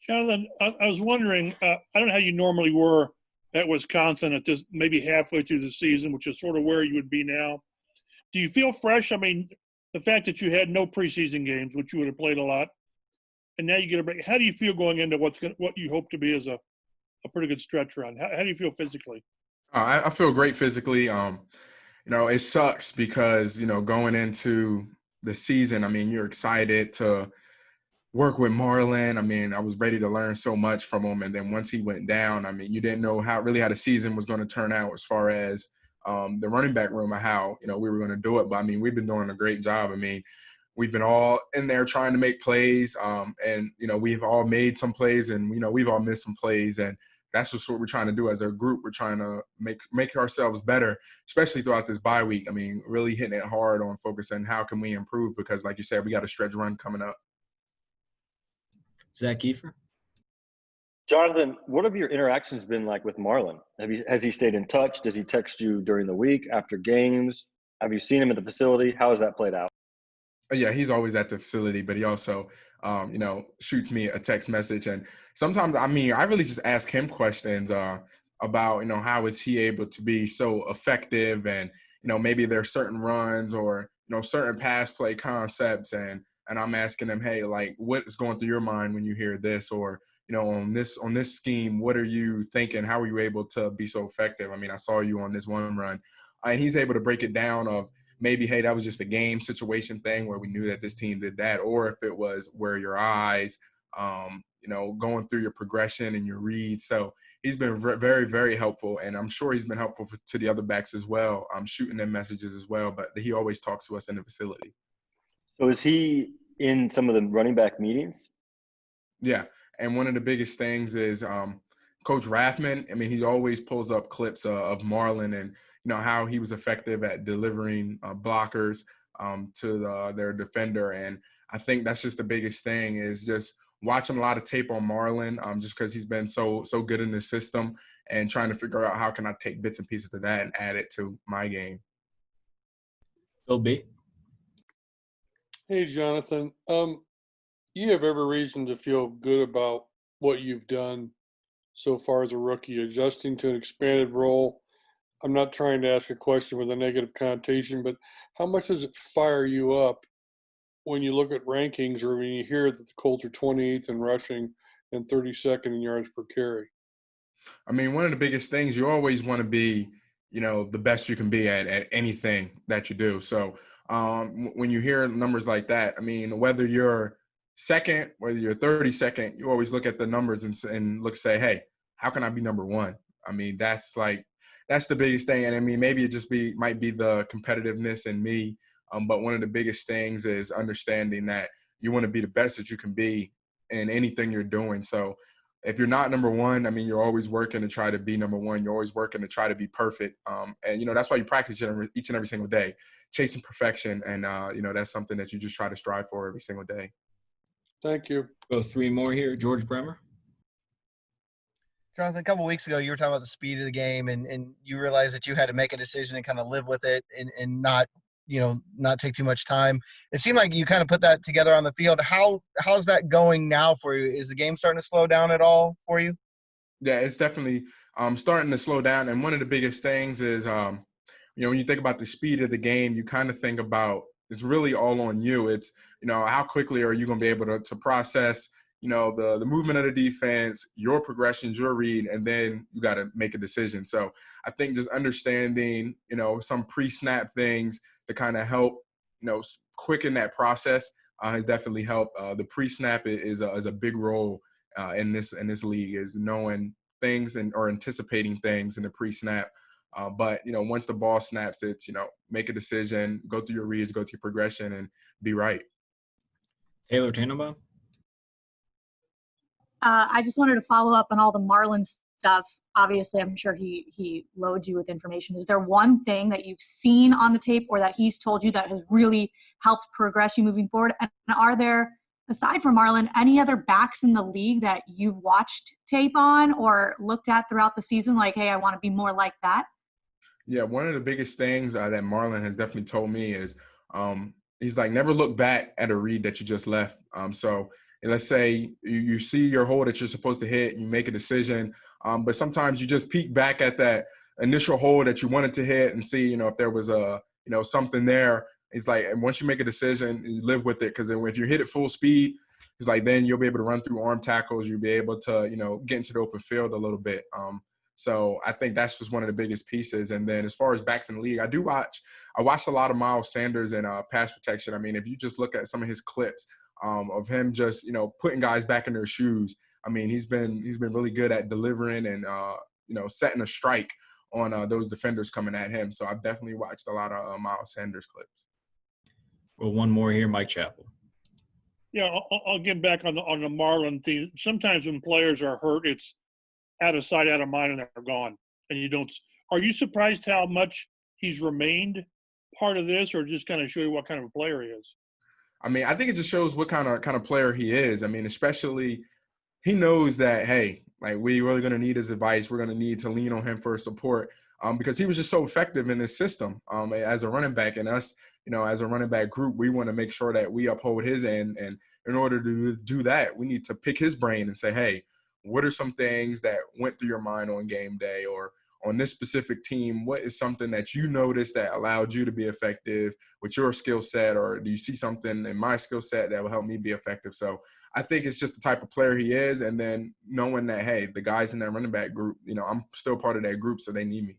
Jonathan, I was wondering, I don't know how you normally were at Wisconsin at this maybe halfway through the season, which is sort of where you would be now. Do you feel fresh? I mean, the fact that you had no preseason games, which you would have played a lot, and now you get a break. How do you feel going into what you hope to be as a pretty good stretch run? How do you feel physically? I feel great physically. It sucks because, going into the season, I mean, you're excited to work with Marlon. I mean, I was ready to learn so much from him. And then once he went down, I mean, you didn't know how the season was going to turn out as far as the running back room and how, we were going to do it. But, I mean, we've been doing a great job. I mean, we've been all in there trying to make plays. And, we've all made some plays and, we've all missed some plays. And that's just what we're trying to do as a group. We're trying to make ourselves better, especially throughout this bye week. I mean, really hitting it hard on focusing how can we improve because, like you said, we got a stretch run coming up. Zach Kiefer? Jonathan, what have your interactions been like with Marlon? Has he stayed in touch? Does he text you during the week after games? Have you seen him at the facility? How has that played out? Yeah, he's always at the facility, but he also, shoots me a text message. And sometimes, I mean, I really just ask him questions about, how is he able to be so effective and, maybe there's certain runs or, certain pass play concepts. And I'm asking him, hey, like, what is going through your mind when you hear this? Or, on this scheme, what are you thinking? How are you able to be so effective? I mean, I saw you on this one run. And he's able to break it down of, maybe, hey, that was just a game situation thing where we knew that this team did that, or if it was where your eyes, going through your progression and your read. So he's been very, very helpful, and I'm sure he's been helpful to the other backs as well. I'm shooting them messages as well, but he always talks to us in the facility. So is he in some of the running back meetings? Yeah, and one of the biggest things is Coach Rathman. I mean, he always pulls up clips of Marlon and, how he was effective at delivering blockers to their defender. And I think that's just the biggest thing is just watching a lot of tape on Marlon just because he's been so good in the system and trying to figure out how can I take bits and pieces of that and add it to my game. Phil B. Hey, Jonathan. You have every reason to feel good about what you've done so far as a rookie, adjusting to an expanded role. I'm not trying to ask a question with a negative connotation, but how much does it fire you up when you look at rankings or when you hear that the Colts are 28th in rushing and 32nd in yards per carry? I mean, one of the biggest things, you always want to be, the best you can be at anything that you do. So when you hear numbers like that, I mean, whether you're second, whether you're 32nd, you always look at the numbers and say, hey, how can I be number one? I mean, that's the biggest thing. And I mean, maybe it just might be the competitiveness in me. But one of the biggest things is understanding that you want to be the best that you can be in anything you're doing. So if you're not number one, I mean, you're always working to try to be number one. You're always working to try to be perfect. And, that's why you practice each and every single day, chasing perfection. And, that's something that you just try to strive for every single day. Thank you. Go three more here. George Bremer. Jonathan, a couple of weeks ago, you were talking about the speed of the game, and you realized that you had to make a decision and kind of live with it and not take too much time. It seemed like you kind of put that together on the field. How's that going now for you? Is the game starting to slow down at all for you? Yeah, it's definitely starting to slow down. And one of the biggest things is, when you think about the speed of the game, you kind of think about it's really all on you. It's, how quickly are you going to be able to process, the movement of the defense, your progressions, your read, and then you got to make a decision. So I think just understanding, some pre-snap things to kind of help, quicken that process has definitely helped. The pre-snap is a big role in this league, is knowing things or anticipating things in the pre-snap. But once the ball snaps, it's, make a decision, go through your reads, go through your progression, and be right. Taylor Tannenbaum. I just wanted to follow up on all the Marlon stuff. Obviously, I'm sure he loads you with information. Is there one thing that you've seen on the tape or that he's told you that has really helped progress you moving forward? And are there, aside from Marlon, any other backs in the league that you've watched tape on or looked at throughout the season like, hey, I want to be more like that? Yeah, one of the biggest things that Marlon has definitely told me is he's like, never look back at a read that you just left. So And let's say you see your hole that you're supposed to hit, you make a decision, but sometimes you just peek back at that initial hole that you wanted to hit and see, if there was something there. It's like, and once you make a decision, you live with it, because if you hit it full speed, it's like then you'll be able to run through arm tackles. You'll be able to, get into the open field a little bit. So I think that's just one of the biggest pieces. And then as far as backs in the league, I watched a lot of Miles Sanders and pass protection. I mean, if you just look at some of his clips of him just, putting guys back in their shoes, I mean, he's been really good at delivering and, setting a strike on those defenders coming at him. So I've definitely watched a lot of Miles Sanders clips. Well, one more here, Mike Chappell. Yeah, I'll get back on the Marlon theme. Sometimes when players are hurt, it's out of sight, out of mind, and they're gone. And you don't. Are you surprised how much he's remained part of this, or just kind of show you what kind of a player he is? I mean, I think it just shows what kind of player he is. I mean, especially he knows that, hey, like, we're really going to need his advice. We're going to need to lean on him for support because he was just so effective in this system as a running back. And us, as a running back group, we want to make sure that we uphold his end. And in order to do that, we need to pick his brain and say, hey, what are some things that went through your mind on game day, or on this specific team? What is something that you noticed that allowed you to be effective with your skill set? Or do you see something in my skill set that will help me be effective? So I think it's just the type of player he is. And then knowing that, hey, the guys in that running back group, I'm still part of that group, so they need me.